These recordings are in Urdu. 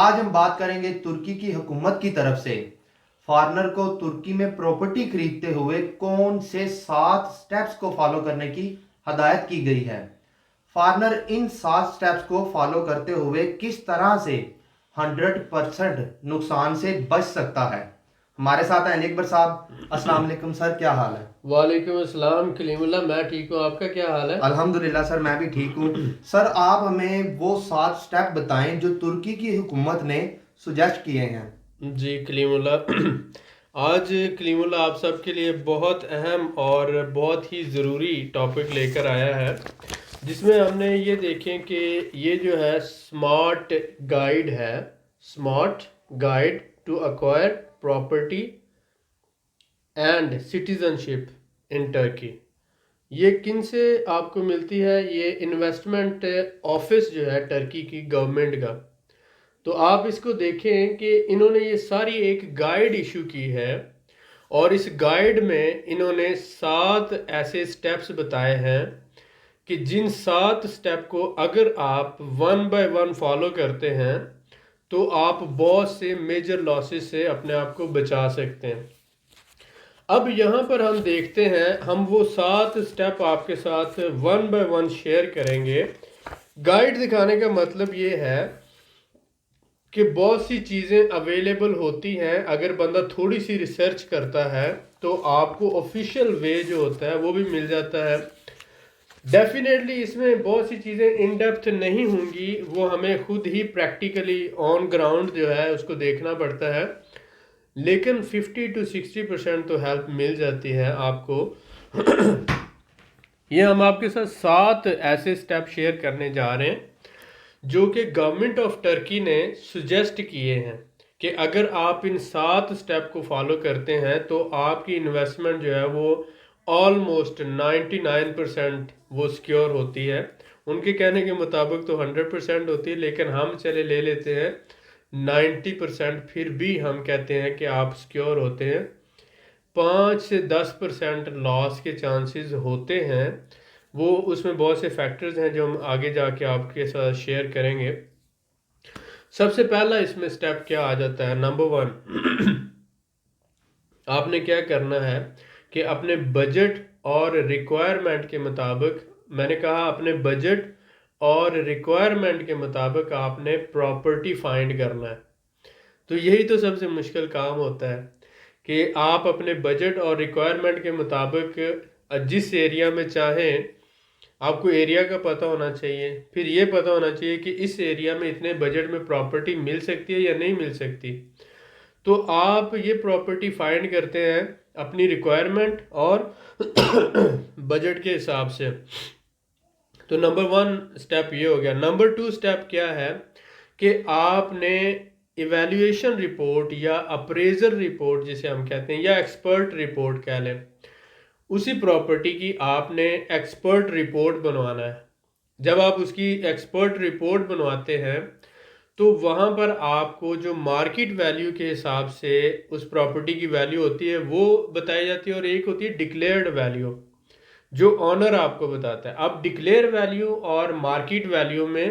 آج ہم بات کریں گے ترکی کی حکومت کی طرف سے فارنر کو ترکی میں پراپرٹی خریدتے ہوئے کون سے 7 سٹیپس کو فالو کرنے کی ہدایت کی گئی ہے۔ فارنر ان 7 سٹیپس کو فالو کرتے ہوئے کس طرح سے 100% نقصان سے بچ سکتا ہے۔ ہمارے ساتھ ہیں علی اکبر صاحب۔ السلام علیکم سر، کیا حال ہے؟ وعلیکم السلام کلیم اللہ، میں ٹھیک ہوں، آپ کا کیا حال ہے؟ الحمدللہ سر، میں بھی ٹھیک ہوں۔ سر آپ ہمیں وہ 7 سٹیپ بتائیں جو ترکی کی حکومت نے سجیسٹ کیے ہیں۔ جی کلیم اللہ، آج کلیم اللہ آپ سب کے لیے بہت اہم اور بہت ہی ضروری ٹاپک لے کر آیا ہے، جس میں ہم نے یہ دیکھیں کہ یہ جو ہے سمارٹ گائیڈ ہے، smart guide to acquire property and citizenship in Turkey. یہ کن سے آپ کو ملتی ہے؟ یہ انویسٹمنٹ آفس جو ہے ٹرکی کی گورنمنٹ کا۔ تو آپ اس کو دیکھیں کہ انہوں نے یہ ساری ایک گائیڈ ایشو کی ہے، اور اس گائیڈ میں انہوں نے 7 ایسے سٹیپس بتائے ہیں کہ جن 7 سٹیپ کو اگر آپ 1 بائی 1 فالو کرتے ہیں تو آپ بہت سے میجر لاسز سے اپنے آپ کو بچا سکتے ہیں۔ اب یہاں پر ہم دیکھتے ہیں، ہم وہ 7 سٹیپ آپ کے ساتھ 1 بائی 1 شیئر کریں گے۔ گائیڈ دکھانے کا مطلب یہ ہے کہ بہت سی چیزیں اویلیبل ہوتی ہیں، اگر بندہ تھوڑی سی ریسرچ کرتا ہے تو آپ کو آفیشیل وے جو ہوتا ہے وہ بھی مل جاتا ہے۔ ڈیفینیٹلی اس میں بہت سی چیزیں ان ڈیپتھ نہیں ہوں گی، وہ ہمیں خود ہی پریکٹیکلی آن گراؤنڈ جو ہے اس کو دیکھنا پڑتا ہے، لیکن 50-60% تو ہیلپ مل جاتی ہے آپ کو۔ یہ ہم آپ کے ساتھ 7 ایسے سٹیپ شیئر کرنے جا رہے ہیں جو کہ گورنمنٹ آف ٹرکی نے سجیسٹ کیے ہیں کہ اگر آپ ان 7 سٹیپ کو فالو کرتے ہیں تو آپ کی انویسٹمنٹ جو ہے وہ آلموسٹ 99% وہ سیکیور ہوتی ہے۔ ان کے کہنے کے مطابق تو 100% ہوتی ہے، لیکن ہم چلے لے لیتے ہیں 90%، پھر بھی ہم کہتے ہیں کہ آپ سیکیور ہوتے ہیں۔ 5 سے 10% لاس کے چانسز ہوتے ہیں، وہ اس میں بہت سے فیکٹرز ہیں جو ہم آگے جا کے آپ کے ساتھ شیئر کریں گے۔ سب سے پہلا اس میں سٹیپ کیا آ جاتا ہے؟ نمبر 1، آپ نے کیا کرنا ہے کہ اپنے بجٹ اور ریکوائرمنٹ کے مطابق، میں نے کہا اپنے بجٹ اور ریکوائرمنٹ کے مطابق آپ نے پراپرٹی فائنڈ کرنا ہے۔ تو یہی تو سب سے مشکل کام ہوتا ہے کہ آپ اپنے بجٹ اور ریکوائرمنٹ کے مطابق جس ایریا میں چاہیں، آپ کو ایریا کا پتہ ہونا چاہیے، پھر یہ پتہ ہونا چاہیے کہ اس ایریا میں اتنے بجٹ میں پراپرٹی مل سکتی ہے یا نہیں مل سکتی۔ تو آپ یہ پراپرٹی فائنڈ کرتے ہیں اپنی ریکوائرمنٹ اور بجٹ کے حساب سے۔ تو نمبر 1 سٹیپ یہ ہو گیا۔ نمبر 2 سٹیپ کیا ہے کہ آپ نے ایویلیویشن رپورٹ یا اپریزر رپورٹ جسے ہم کہتے ہیں، یا ایکسپرٹ رپورٹ کہہ لیں، اسی پراپرٹی کی آپ نے ایکسپرٹ رپورٹ بنوانا ہے۔ جب آپ اس کی ایکسپرٹ رپورٹ بنواتے ہیں تو وہاں پر آپ کو جو مارکیٹ ویلیو کے حساب سے اس پراپرٹی کی ویلیو ہوتی ہے وہ بتائی جاتی ہے، اور ایک ہوتی ہے ڈکلیئرڈ ویلیو جو آنر آپ کو بتاتا ہے۔ اب ڈکلیئر ویلیو اور مارکیٹ ویلیو میں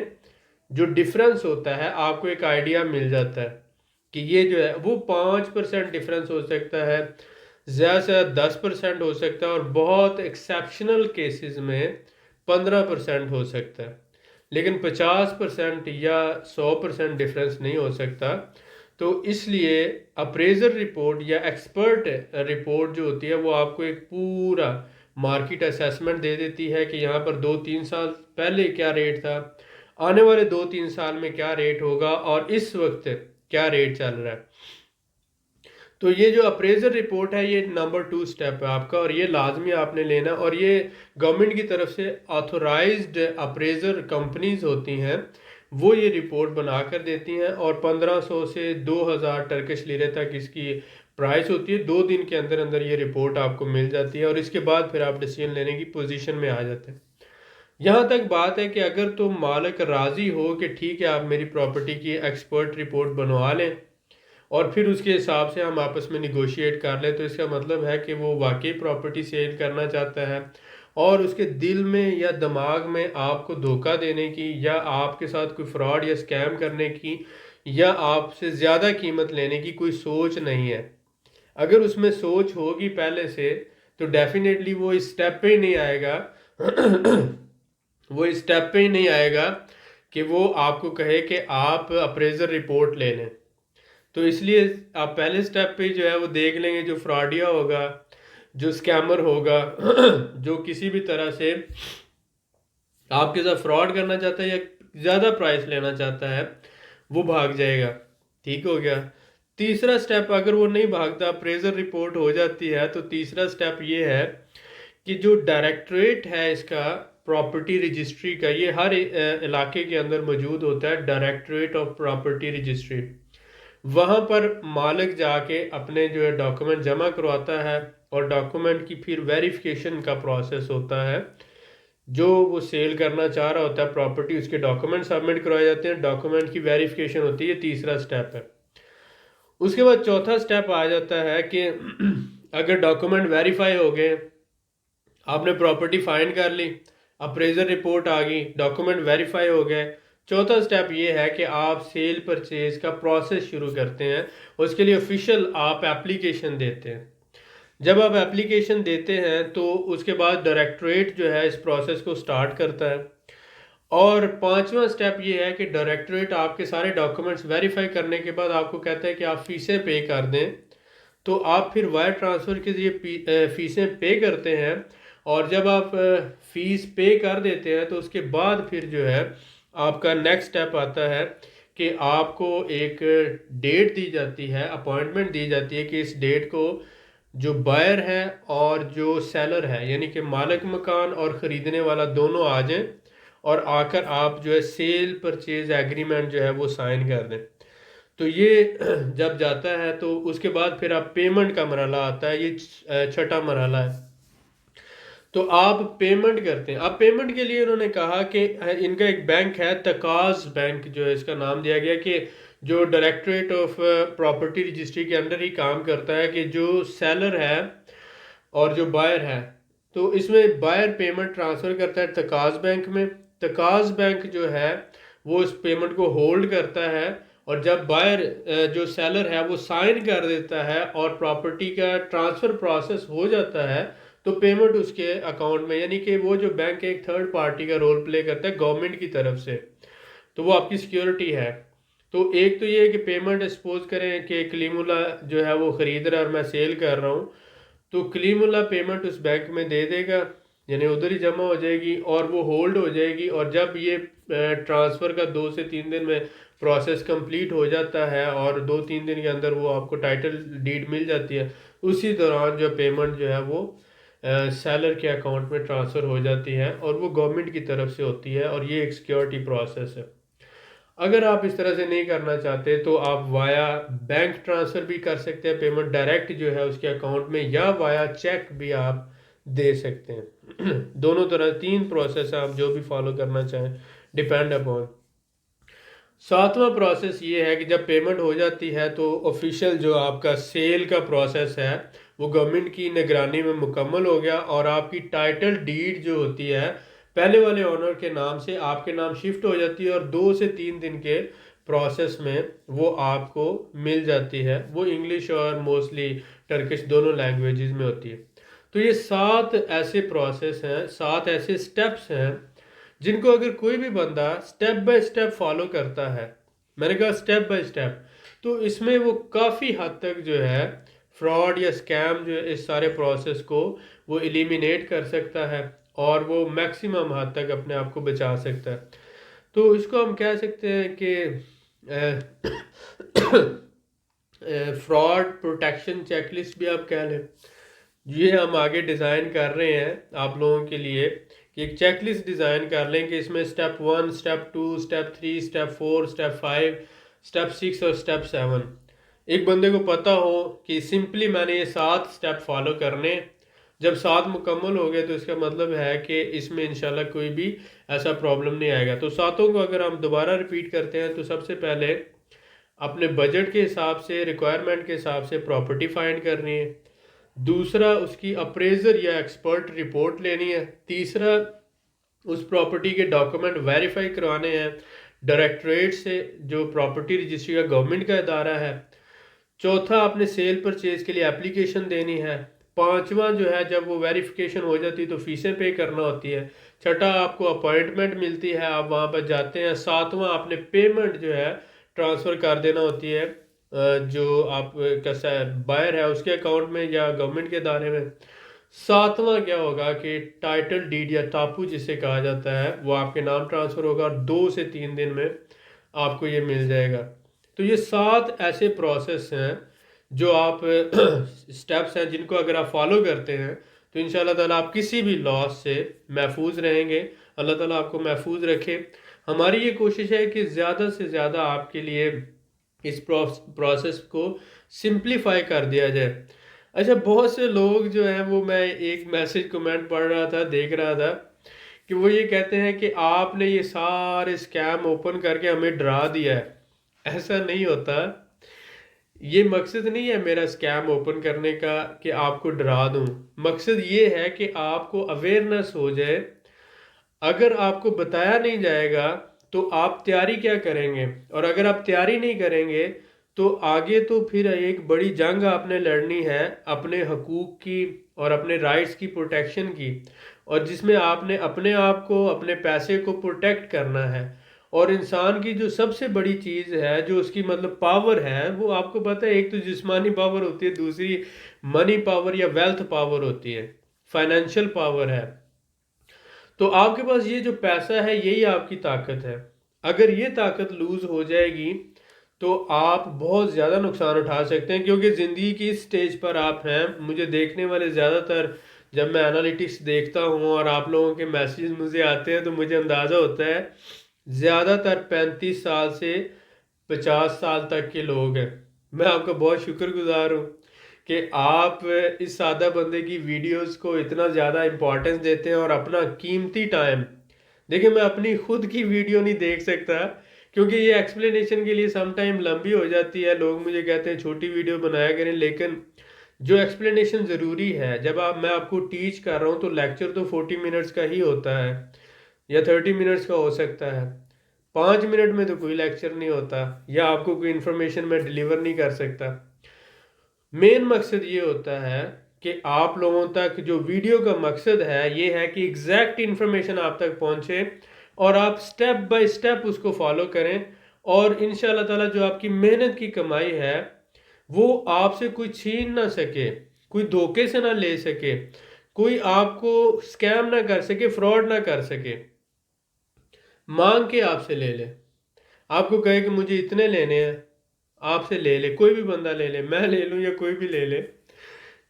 جو ڈفرنس ہوتا ہے آپ کو ایک آئیڈیا مل جاتا ہے کہ یہ جو ہے وہ 5% ڈفرنس ہو سکتا ہے، زیادہ سے زیادہ 10% ہو سکتا ہے، اور بہت ایکسیپشنل کیسز میں 15% ہو سکتا ہے، لیکن 50% یا 100% ڈفرنس نہیں ہو سکتا۔ تو اس لیے اپریزر رپورٹ یا ایکسپرٹ رپورٹ جو ہوتی ہے وہ آپ کو ایک پورا مارکیٹ اسیسمنٹ دے دیتی ہے کہ یہاں پر 2-3 سال پہلے کیا ریٹ تھا، آنے والے 2-3 سال میں کیا ریٹ ہوگا، اور اس وقت کیا ریٹ چل رہا ہے۔ تو یہ جو اپریزر رپورٹ ہے یہ نمبر 2 سٹیپ ہے آپ کا، اور یہ لازمی آپ نے لینا، اور یہ گورنمنٹ کی طرف سے آتھورائزڈ اپریزر کمپنیز ہوتی ہیں، وہ یہ رپورٹ بنا کر دیتی ہیں، اور 1500 سے 2000 ٹرکش لیرے تک اس کی پرائس ہوتی ہے۔ 2 دن کے اندر اندر یہ رپورٹ آپ کو مل جاتی ہے، اور اس کے بعد پھر آپ ڈیسیژن لینے کی پوزیشن میں آ جاتے ہیں۔ یہاں تک بات ہے کہ اگر تو مالک راضی ہو کہ ٹھیک ہے آپ میری پراپرٹی کی ایکسپرٹ رپورٹ بنوا لیں، اور پھر اس کے حساب سے ہم آپس میں نیگوشیٹ کر لیں، تو اس کا مطلب ہے کہ وہ واقعی پراپرٹی سیل کرنا چاہتا ہے، اور اس کے دل میں یا دماغ میں آپ کو دھوکہ دینے کی یا آپ کے ساتھ کوئی فراڈ یا اسکیم کرنے کی یا آپ سے زیادہ قیمت لینے کی کوئی سوچ نہیں ہے. اگر اس میں سوچ ہوگی پہلے سے تو ڈیفینیٹلی وہ اس سٹیپ پہ ہی نہیں آئے گا وہ اس سٹیپ پہ ہی نہیں آئے گا کہ وہ آپ کو کہے کہ آپ اپریزر رپورٹ لے لیں. تو اس لیے آپ پہلے سٹیپ پہ جو ہے وہ دیکھ لیں گے جو فراڈیا ہوگا، جو اسکیمر ہوگا جو کسی بھی طرح سے آپ کے ساتھ فراڈ کرنا چاہتا ہے یا زیادہ پرائس لینا چاہتا ہے وہ بھاگ جائے گا. ٹھیک ہو گیا. تیسرا سٹیپ اگر وہ نہیں بھاگتا، اپریزر رپورٹ ہو جاتی ہے، تو تیسرا سٹیپ یہ ہے کہ جو ڈائریکٹریٹ ہے اس کا پراپرٹی رجسٹری کا، یہ ہر علاقے کے اندر موجود ہوتا ہے، ڈائریکٹریٹ آف پراپرٹی رجسٹری. وہاں پر مالک جا کے اپنے جو ہے ڈاکومنٹ جمع کرواتا ہے اور ڈاکومنٹ کی پھر ویریفیکیشن کا پروسیس ہوتا ہے. جو وہ سیل کرنا چاہ رہا ہوتا ہے پراپرٹی، اس کے ڈاکومنٹ سبمٹ کروائے جاتے ہیں، ڈاکومنٹ کی ویریفیکیشن ہوتی ہے. یہ تیسرا سٹیپ ہے. اس کے بعد چوتھا سٹیپ آ جاتا ہے کہ اگر ڈاکومنٹ ویریفائی ہو گئے، آپ نے پراپرٹی فائنڈ کر لی، اپریزر رپورٹ آ گئی، ڈاکومنٹ ویریفائی ہو گئے، چوتھا سٹیپ یہ ہے کہ آپ سیل پرچیز کا پروسیس شروع کرتے ہیں. اس کے لیے آفیشیل آپ ایپلیکیشن دیتے ہیں. جب آپ ایپلیکیشن دیتے ہیں تو اس کے بعد ڈائریکٹریٹ جو ہے اس پروسیس کو سٹارٹ کرتا ہے. اور پانچواں سٹیپ یہ ہے کہ ڈائریکٹریٹ آپ کے سارے ڈاکومنٹس ویریفائی کرنے کے بعد آپ کو کہتا ہے کہ آپ فیسیں پے کر دیں. تو آپ پھر وائر ٹرانسفر کے ذریعے فیسیں پے کرتے ہیں. اور جب آپ فیس پے کر دیتے ہیں تو اس کے بعد پھر جو ہے آپ کا نیکسٹ سٹیپ آتا ہے کہ آپ کو ایک ڈیٹ دی جاتی ہے، اپوائنٹمنٹ دی جاتی ہے کہ اس ڈیٹ کو جو بائر ہے اور جو سیلر ہے، یعنی کہ مالک مکان اور خریدنے والا، دونوں آ جائیں اور آ کر آپ جو ہے سیل پرچیز ایگریمنٹ جو ہے وہ سائن کر دیں. تو یہ جب جاتا ہے تو اس کے بعد پھر آپ پیمنٹ کا مرحلہ آتا ہے. یہ چھٹا مرحلہ ہے. تو آپ پیمنٹ کرتے ہیں. اب پیمنٹ کے لیے انہوں نے کہا کہ ان کا ایک بینک ہے، تقاز بینک جو ہے اس کا نام دیا گیا، کہ جو ڈائریکٹریٹ آف پراپرٹی رجسٹری کے اندر ہی کام کرتا ہے، کہ جو سیلر ہے اور جو بائر ہے، تو اس میں بائر پیمنٹ ٹرانسفر کرتا ہے تقاز بینک میں. تقاز بینک جو ہے وہ اس پیمنٹ کو ہولڈ کرتا ہے، اور جب بائر جو سیلر ہے وہ سائن کر دیتا ہے اور پراپرٹی کا ٹرانسفر پروسیس ہو جاتا ہے تو پیمنٹ اس کے اکاؤنٹ میں، یعنی کہ وہ جو بینک ایک تھرڈ پارٹی کا رول پلے کرتا ہے گورنمنٹ کی طرف سے، تو وہ آپ کی سیکیورٹی ہے. تو ایک تو یہ ہے کہ پیمنٹ سپوز کریں کہ کلیم اللہ جو ہے وہ خرید رہا ہے اور میں سیل کر رہا ہوں، تو کلیم اللہ پیمنٹ اس بینک میں دے دے گا، یعنی ادھر ہی جمع ہو جائے گی اور وہ ہولڈ ہو جائے گی. اور جب یہ ٹرانسفر کا 2 سے 3 دن میں پروسیس کمپلیٹ ہو جاتا ہے اور 2-3 دن کے اندر وہ آپ کو ٹائٹل ڈیڈ مل جاتی ہے، اسی دوران جو پیمنٹ جو ہے وہ سیلر کے اکاؤنٹ میں ٹرانسفر ہو جاتی ہے اور وہ گورنمنٹ کی طرف سے ہوتی ہے. اور یہ ایک سیکیورٹی پروسیس ہے. اگر آپ اس طرح سے نہیں کرنا چاہتے تو آپ وایا بینک ٹرانسفر بھی کر سکتے ہیں پیمنٹ ڈائریکٹ جو ہے اس کے اکاؤنٹ میں، یا وایا چیک بھی آپ دے سکتے ہیں. دونوں طرح 3 پروسیس آپ جو بھی فالو کرنا چاہیں، ڈیپینڈ اپون. ساتواں پروسیس یہ ہے کہ جب پیمنٹ ہو جاتی ہے تو آفیشیل جو آپ کا سیل کا پروسیس ہے وہ گورنمنٹ کی نگرانی میں مکمل ہو گیا، اور آپ کی ٹائٹل ڈیڈ جو ہوتی ہے پہلے والے اونر کے نام سے آپ کے نام شفٹ ہو جاتی ہے، اور 2 سے 3 دن کے پروسیس میں وہ آپ کو مل جاتی ہے. وہ انگلش اور موسٹلی ٹرکش دونوں لینگویجز میں ہوتی ہے. تو یہ 7 ایسے پروسیس ہیں، 7 ایسے سٹیپس ہیں جن کو اگر کوئی بھی بندہ سٹیپ بائی سٹیپ فالو کرتا ہے، میں نے کہا سٹیپ بائی سٹیپ، تو اس میں وہ کافی حد تک جو ہے فراڈ یا سکیم جو ہے اس سارے پروسیس کو وہ ایلیمینیٹ کر سکتا ہے اور وہ میکسیمم حد تک اپنے آپ کو بچا سکتا ہے. تو اس کو ہم کہہ سکتے ہیں کہ فراڈ پروٹیکشن چیک لسٹ بھی آپ کہہ لیں. یہ ہم آگے ڈیزائن کر رہے ہیں آپ لوگوں کے لیے کہ ایک چیک لسٹ ڈیزائن کر لیں کہ اس میں step 1، step 2، step 3، step 4، step 5، step 6 اور سٹیپ 7 ایک بندے کو پتہ ہو کہ سمپلی میں نے یہ 7 سٹیپ فالو کرنے. جب 7 مکمل ہو گئے تو اس کا مطلب ہے کہ اس میں انشاءاللہ کوئی بھی ایسا پرابلم نہیں آئے گا. تو 7 کو اگر ہم دوبارہ ریپیٹ کرتے ہیں تو سب سے پہلے اپنے بجٹ کے حساب سے، ریکوائرمنٹ کے حساب سے پراپرٹی فائنڈ کرنی ہے. دوسرا اس کی اپریزر یا ایکسپرٹ رپورٹ لینی ہے، تیسرا اس پراپرٹی کے ڈاکومنٹ ویریفائی کروانے ہیں ڈائریکٹوریٹ سے جو پراپرٹی رجسٹری کا گورنمنٹ کا ادارہ ہے، چوتھا آپ نے سیل پرچیز کے لیے اپلیکیشن دینی ہے، پانچواں جو ہے جب وہ ویریفیکیشن ہو جاتی تو فیسیں پے کرنا ہوتی ہے، چھٹا آپ کو اپوائنٹمنٹ ملتی ہے، آپ وہاں پر جاتے ہیں، ساتواں آپ نے پیمنٹ جو ہے ٹرانسفر کر دینا ہوتی ہے جو آپ کا بائر ہے اس کے اکاؤنٹ میں یا گورنمنٹ کے ادارے میں، ساتواں کیا ہوگا کہ ٹائٹل ڈیڈ یا ٹاپو جسے کہا جاتا ہے وہ آپ کے نام ٹرانسفر ہوگا اور 2 سے 3 دن میں آپ کو یہ مل جائے گا۔ تو یہ 7 ایسے پروسیس ہیں جو آپ سٹیپس ہیں جن کو اگر آپ فالو کرتے ہیں تو انشاءاللہ تعالیٰ آپ کسی بھی لاس سے محفوظ رہیں گے، اللہ تعالیٰ آپ کو محفوظ رکھے۔ ہماری یہ کوشش ہے کہ زیادہ سے زیادہ آپ کے لیے اس پروسیس کو سمپلیفائی کر دیا جائے۔ اچھا، بہت سے لوگ جو ہیں وہ میں ایک میسج کمنٹ پڑھ رہا تھا، دیکھ رہا تھا کہ وہ یہ کہتے ہیں کہ آپ نے یہ سارے اسکیم اوپن کر کے ہمیں ڈرا دیا ہے۔ ایسا نہیں ہوتا، یہ مقصد نہیں ہے میرا اسکیم اوپن کرنے کا کہ آپ کو ڈرا دوں، مقصد یہ ہے کہ آپ کو اویئرنیس ہو جائے۔ اگر آپ کو بتایا نہیں جائے گا تو آپ تیاری کیا کریں گے، اور اگر آپ تیاری نہیں کریں گے تو آگے تو پھر ایک بڑی جنگ آپ نے لڑنی ہے اپنے حقوق کی اور اپنے رائٹس کی پروٹیکشن کی، اور جس میں آپ نے اپنے آپ کو اپنے پیسے کو پروٹیکٹ کرنا ہے۔ اور انسان کی جو سب سے بڑی چیز ہے جو اس کی مطلب پاور ہے وہ آپ کو پتہ ہے، ایک تو جسمانی پاور ہوتی ہے، دوسری منی پاور یا ویلتھ پاور ہوتی ہے، فائنینشیل پاور ہے۔ تو آپ کے پاس یہ جو پیسہ ہے یہی آپ کی طاقت ہے، اگر یہ طاقت لوز ہو جائے گی تو آپ بہت زیادہ نقصان اٹھا سکتے ہیں، کیونکہ زندگی کی اس سٹیج پر آپ ہیں۔ مجھے دیکھنے والے زیادہ تر جب میں انالیٹکس دیکھتا ہوں اور آپ لوگوں کے میسیج مجھے آتے ہیں تو مجھے اندازہ ہوتا ہے زیادہ تر 35 سال سے 50 سال تک کے لوگ ہیں۔ میں آپ کا بہت شکر گزار ہوں کہ آپ اس سادہ بندے کی ویڈیوز کو اتنا زیادہ امپورٹنس دیتے ہیں اور اپنا قیمتی ٹائم دیکھیں۔ میں اپنی خود کی ویڈیو نہیں دیکھ سکتا کیونکہ یہ ایکسپلینیشن کے لیے سم ٹائم لمبی ہو جاتی ہے، لوگ مجھے کہتے ہیں چھوٹی ویڈیو بنایا کریں، لیکن جو ایکسپلینیشن ضروری ہے جب میں آپ کو ٹیچ کر رہا ہوں تو لیکچر تو 40 منٹس کا ہی ہوتا ہے یا 30 منٹس کا ہو سکتا ہے، 5 منٹ میں تو کوئی لیکچر نہیں ہوتا، یا آپ کو کوئی انفارمیشن میں ڈیلیور نہیں کر سکتا۔ مین مقصد یہ ہوتا ہے کہ آپ لوگوں تک جو ویڈیو کا مقصد ہے یہ ہے کہ ایگزیکٹ انفارمیشن آپ تک پہنچے اور آپ سٹیپ بائی سٹیپ اس کو فالو کریں، اور انشاءاللہ تعالیٰ جو آپ کی محنت کی کمائی ہے وہ آپ سے کوئی چھین نہ سکے، کوئی دھوکے سے نہ لے سکے، کوئی آپ کو سکیم نہ کر سکے، فراڈ نہ کر سکے۔ مانگ کے آپ سے لے لے، آپ کو کہے کہ مجھے اتنے لینے ہیں، آپ سے لے لے، کوئی بھی بندہ لے لے، میں لے لوں یا کوئی بھی لے لے۔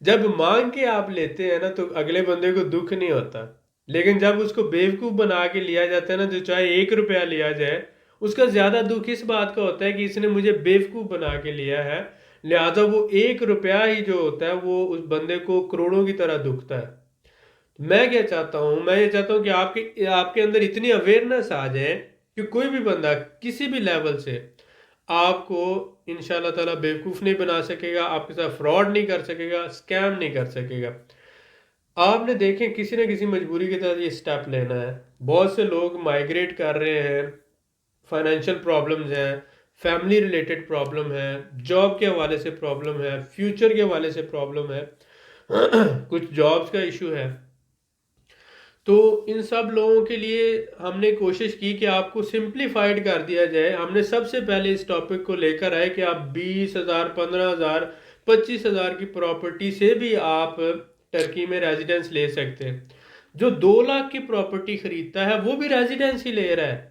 جب مانگ کے آپ لیتے ہیں نا تو اگلے بندے کو دکھ نہیں ہوتا، لیکن جب اس کو بیوقوف بنا کے لیا جاتا ہے نا، جو چاہے 1 روپیہ لیا جائے، اس کا زیادہ دکھ اس بات کا ہوتا ہے کہ اس نے مجھے بیوقوف بنا کے لیا ہے، لہذا وہ 1 روپیہ ہی جو ہوتا ہے وہ اس بندے کو کروڑوں کی طرح دکھتا ہے۔ میں کیا چاہتا ہوں، میں یہ چاہتا ہوں کہ آپ کے اندر اتنی اویئرنیس آ جائے کہ کوئی بھی بندہ کسی بھی لیول سے آپ کو انشاءاللہ تعالیٰ بیوقوف نہیں بنا سکے گا، آپ کے ساتھ فراڈ نہیں کر سکے گا، سکیم نہیں کر سکے گا۔ آپ نے دیکھیں کسی نہ کسی مجبوری کے تحت یہ سٹیپ لینا ہے۔ بہت سے لوگ مائیگریٹ کر رہے ہیں، فائنینشیل پرابلمز ہیں، فیملی ریلیٹڈ پرابلم ہے، جاب کے حوالے سے پرابلم ہے، فیوچر کے حوالے سے پرابلم ہے، کچھ جابز کا ایشو ہے۔ تو ان سب لوگوں کے لیے ہم نے کوشش کی کہ آپ کو سمپلیفائڈ کر دیا جائے۔ ہم نے سب سے پہلے اس ٹاپک کو لے کر آئے کہ آپ 20,000 15,000 25,000 کی پراپرٹی سے بھی آپ ٹرکی میں ریزیڈنس لے سکتے ہیں۔ جو 2 لاکھ کی پراپرٹی خریدتا ہے وہ بھی ریزیڈنس ہی لے رہا ہے،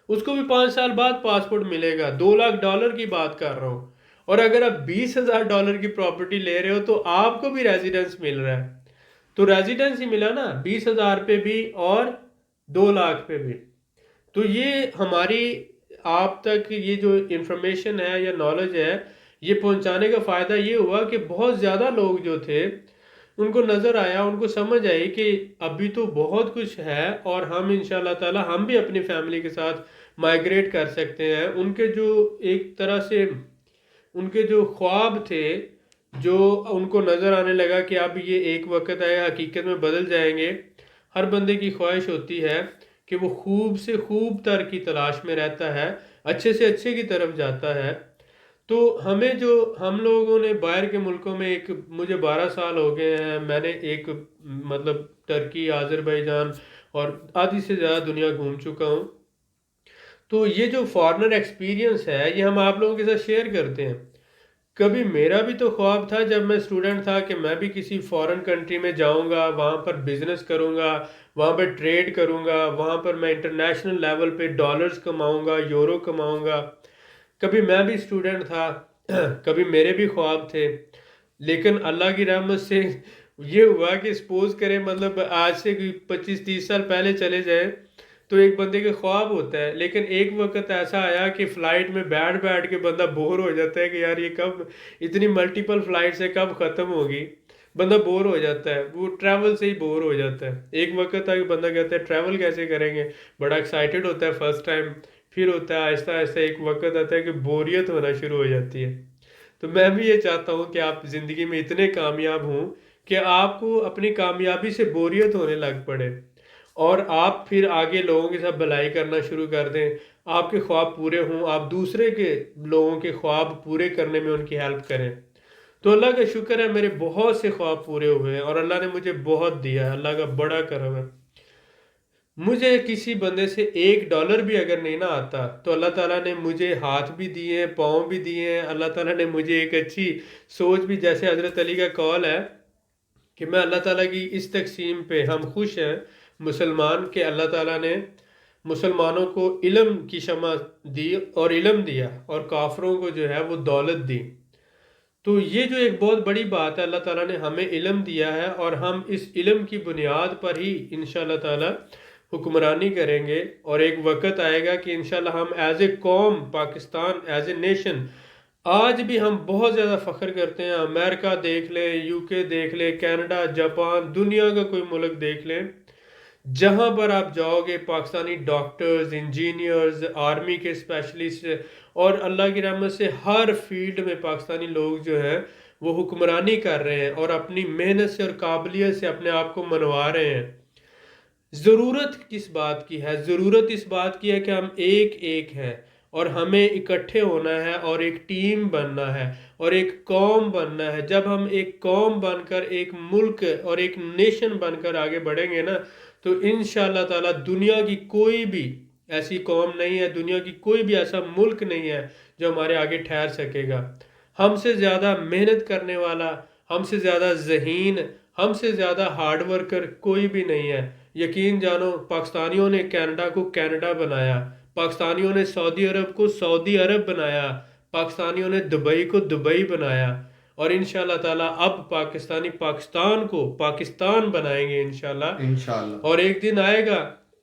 اس کو بھی 5 سال بعد پاسپورٹ ملے گا۔ $2 لاکھ کی بات کر رہا ہوں، اور اگر آپ $20,000 کی پراپرٹی لے رہے ہو تو آپ کو بھی ریزیڈنس مل رہا ہے۔ تو ریزیڈنس ہی ملا نا، 20,000 پہ بھی اور 2 لاکھ پہ بھی۔ تو یہ ہماری آپ تک یہ جو انفارمیشن ہے یا نالج ہے یہ پہنچانے کا فائدہ یہ ہوا کہ بہت زیادہ لوگ جو تھے ان کو نظر آیا، ان کو سمجھ آئی کہ ابھی تو بہت کچھ ہے، اور ہم انشاءاللہ تعالی ہم بھی اپنی فیملی کے ساتھ مائیگریٹ کر سکتے ہیں۔ ان کے جو ایک طرح سے ان کے جو خواب تھے جو ان کو نظر آنے لگا کہ اب یہ ایک وقت ہے حقیقت میں بدل جائیں گے. ہر بندے کی خواہش ہوتی ہے کہ وہ خوب سے خوب تر کی تلاش میں رہتا ہے، اچھے سے اچھے کی طرف جاتا ہے. تو ہم لوگوں نے باہر کے ملکوں میں مجھے 12 سال ہو گئے ہیں، میں نے مطلب ترکی، آذربائیجان اور آدھی سے زیادہ دنیا گھوم چکا ہوں. تو یہ جو فارنر ایکسپیرینس ہے یہ ہم آپ لوگوں کے ساتھ شیئر کرتے ہیں. کبھی میرا بھی تو خواب تھا جب میں اسٹوڈنٹ تھا کہ میں بھی کسی فارن کنٹری میں جاؤں گا، وہاں پر بزنس کروں گا، وہاں پہ ٹریڈ کروں گا، وہاں پر میں انٹرنیشنل لیول پہ ڈالرز کماؤں گا، یورو کماؤں گا. کبھی میں بھی اسٹوڈنٹ تھا، کبھی میرے بھی خواب تھے. لیکن اللہ کی رحمت سے یہ ہوا کہ سپوز کریں مطلب آج سے 25-30 سال پہلے چلے جائیں تو ایک بندے کے خواب ہوتا ہے، لیکن ایک وقت ایسا آیا کہ فلائٹ میں بیٹھ بیٹھ کے بندہ بور ہو جاتا ہے کہ یار یہ کب اتنی ملٹیپل فلائٹ سے کب ختم ہوگی. بندہ بور ہو جاتا ہے، وہ ٹریول سے ہی بور ہو جاتا ہے. ایک وقت آ کے بندہ کہتا ہے ٹریول کیسے کریں گے، بڑا ایکسائٹیڈ ہوتا ہے فرسٹ ٹائم، پھر ہوتا ہے آہستہ آہستہ ایک وقت آتا ہے کہ بوریت ہونا شروع ہو جاتی ہے. تو میں بھی یہ چاہتا ہوں کہ آپ زندگی میں اتنے کامیاب ہوں کہ آپ کو اپنی کامیابی سے بوریت ہونے لگ پڑے اور آپ پھر آگے لوگوں کے ساتھ بھلائی کرنا شروع کر دیں، آپ کے خواب پورے ہوں، آپ دوسرے کے لوگوں کے خواب پورے کرنے میں ان کی ہیلپ کریں. تو اللہ کا شکر ہے میرے بہت سے خواب پورے ہوئے ہیں اور اللہ نے مجھے بہت دیا ہے، اللہ کا بڑا کرم ہے. مجھے کسی بندے سے $1 بھی اگر نہیں نہ آتا تو اللہ تعالیٰ نے مجھے ہاتھ بھی دیے ہیں، پاؤں بھی دیے ہیں. اللہ تعالیٰ نے مجھے ایک اچھی سوچ بھی، جیسے حضرت علی کا قول ہے کہ میں اللہ تعالیٰ کی اس تقسیم پہ ہم خوش ہیں مسلمان کہ اللہ تعالیٰ نے مسلمانوں کو علم کی شمع دی اور علم دیا اور کافروں کو جو ہے وہ دولت دی. تو یہ جو ایک بہت بڑی بات ہے، اللہ تعالیٰ نے ہمیں علم دیا ہے اور ہم اس علم کی بنیاد پر ہی انشاءاللہ تعالیٰ حکمرانی کریں گے. اور ایک وقت آئے گا کہ انشاءاللہ ہم ایز اے قوم، پاکستان ایز اے نیشن، آج بھی ہم بہت زیادہ فخر کرتے ہیں. امریکہ دیکھ لیں، یو کے دیکھ لیں، کینیڈا، جاپان، دنیا کا کوئی ملک دیکھ لیں، جہاں پر آپ جاؤ گے پاکستانی ڈاکٹرز، انجینئرز، آرمی کے اسپیشلسٹ اور اللہ کی رحمت سے ہر فیلڈ میں پاکستانی لوگ جو ہیں وہ حکمرانی کر رہے ہیں اور اپنی محنت سے اور قابلیت سے اپنے آپ کو منوا رہے ہیں. ضرورت کس بات کی ہے؟ ضرورت اس بات کی ہے کہ ہم ایک ایک ہیں اور ہمیں اکٹھے ہونا ہے اور ایک ٹیم بننا ہے اور ایک قوم بننا ہے. جب ہم ایک قوم بن کر، ایک ملک اور ایک نیشن بن کر آگے بڑھیں گے نا تو انشاءاللہ تعالیٰ دنیا کی کوئی بھی ایسی قوم نہیں ہے، دنیا کی کوئی بھی ایسا ملک نہیں ہے جو ہمارے آگے ٹھہر سکے گا. ہم سے زیادہ محنت کرنے والا، ہم سے زیادہ ذہین، ہم سے زیادہ ہارڈ ورکر کوئی بھی نہیں ہے. یقین جانو پاکستانیوں نے کینیڈا کو کینیڈا بنایا، پاکستانیوں نے سعودی عرب کو سعودی عرب بنایا، پاکستانیوں نے دبئی کو دبئی بنایا اور انشاءاللہ تعالیٰ اب پاکستانی پاکستان کو پاکستان بنائیں گے انشاءاللہ. انشاءاللہ. اور ایک دن آئے گا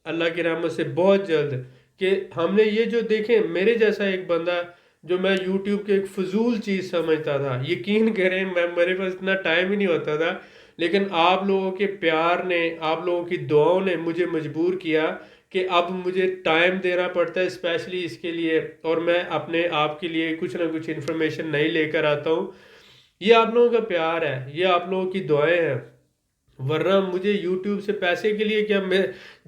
اللہ کی رحمت سے بہت جلد کہ ہم نے یہ جو دیکھیں، میرے جیسا ایک بندہ جو میں یوٹیوب کے ایک فضول چیز سمجھتا تھا، یقین کریں میرے پاس اتنا ٹائم ہی نہیں ہوتا تھا، لیکن آپ لوگوں کے پیار نے، آپ لوگوں کی دعاؤں نے مجھے مجبور کیا کہ اب مجھے ٹائم دینا پڑتا ہے اسپیشلی اس کے لیے، اور میں اپنے آپ کے لیے کچھ نہ کچھ انفارمیشن نہیں لے کر آتا ہوں. یہ آپ لوگوں کا پیار ہے، یہ آپ لوگوں کی دعائیں ہیں. ورنہ مجھے یوٹیوب سے پیسے کے لیے کیا، میں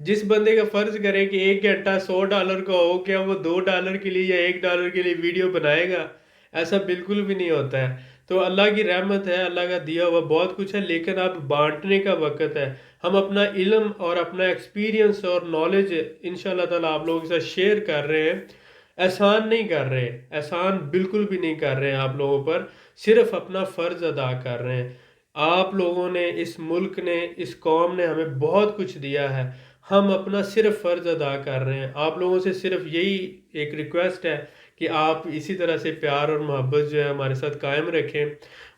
جس بندے کا فرض کرے کہ 1 گھنٹہ $100 کا ہو، کیا وہ $2 کے لیے یا $1 کے لیے ویڈیو بنائے گا؟ ایسا بالکل بھی نہیں ہوتا ہے. تو اللہ کی رحمت ہے، اللہ کا دیا ہوا بہت کچھ ہے، لیکن اب بانٹنے کا وقت ہے. ہم اپنا علم اور اپنا ایکسپیرینس اور نالج انشاءاللہ تعالیٰ آپ لوگوں کے ساتھ شیئر کر رہے ہیں. احسان نہیں کر رہے، احسان بالکل بھی نہیں کر رہے ہیں آپ لوگوں پر، صرف اپنا فرض ادا کر رہے ہیں. آپ لوگوں نے، اس ملک نے، اس قوم نے ہمیں بہت کچھ دیا ہے، ہم اپنا صرف فرض ادا کر رہے ہیں. آپ لوگوں سے صرف یہی ایک ریکویسٹ ہے کہ آپ اسی طرح سے پیار اور محبت جو ہے ہمارے ساتھ قائم رکھیں،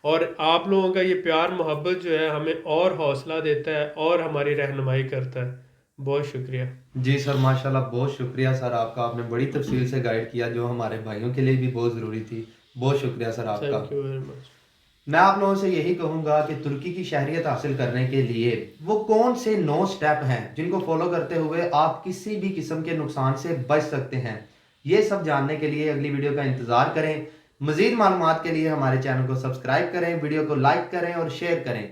اور آپ لوگوں کا یہ پیار محبت جو ہے ہمیں اور حوصلہ دیتا ہے اور ہماری رہنمائی کرتا ہے. بہت شکریہ. جی سر، ماشاءاللہ بہت شکریہ سر آپ کا، آپ نے بڑی تفصیل سے گائیڈ کیا جو ہمارے بھائیوں کے لیے بھی بہت ضروری تھی. بہت شکریہ سر آپ کا. Thank you very much. میں آپ لوگوں سے یہی کہوں گا کہ ترکی کی شہریت حاصل کرنے کے لیے وہ کون سے 9 سٹیپ ہیں جن کو فالو کرتے ہوئے آپ کسی بھی قسم کے نقصان سے بچ سکتے ہیں، یہ سب جاننے کے لیے اگلی ویڈیو کا انتظار کریں. مزید معلومات کے لیے ہمارے چینل کو سبسکرائب کریں، ویڈیو کو لائک کریں اور شیئر کریں،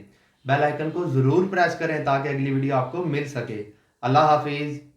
بیل آئیکن کو ضرور پریس کریں تاکہ اگلی ویڈیو آپ کو مل سکے۔ اللہ حافظ۔